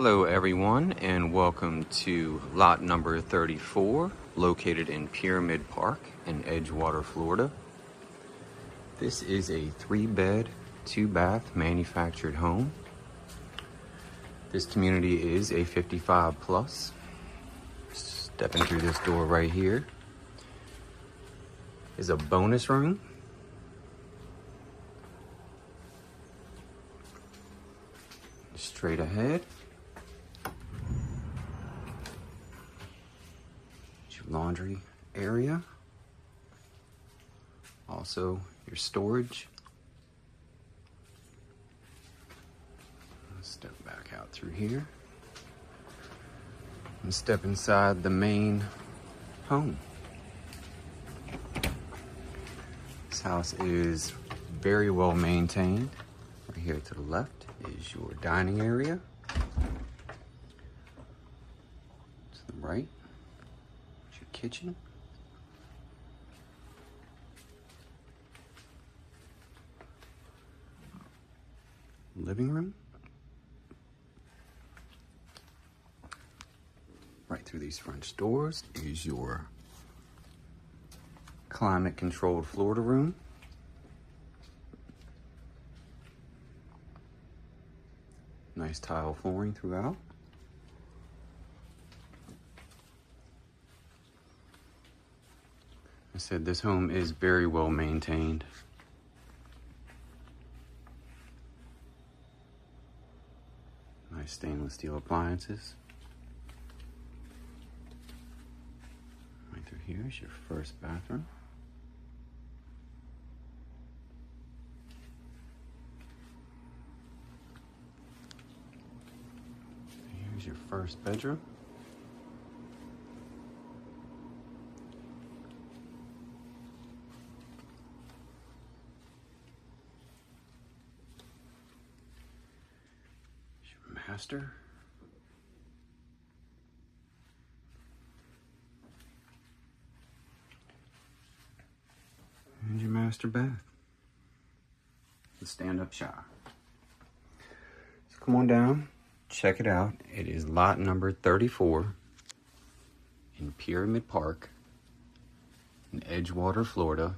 Hello everyone, and welcome to lot number 34, located in Pyramid Park in Edgewater, Florida. This is a 3-bed, 2-bath manufactured home. This community is a 55 plus. Stepping through this door right here is a bonus room. Straight ahead, your laundry area. Also your storage. Let's step back out through here and step inside the main home. This house is very well maintained. Right here to the left is your dining area. To the right is your kitchen. Living room. Right through these French doors is your climate controlled Florida room. Nice tile flooring throughout. I said this home is very well maintained. Nice stainless steel appliances. Right through here is your first bathroom. Here's your first bedroom. Here's your master. And your master bath. The stand-up shower. So come on down. Check it out. It is lot number 34 in Pyramid Park in Edgewater, Florida.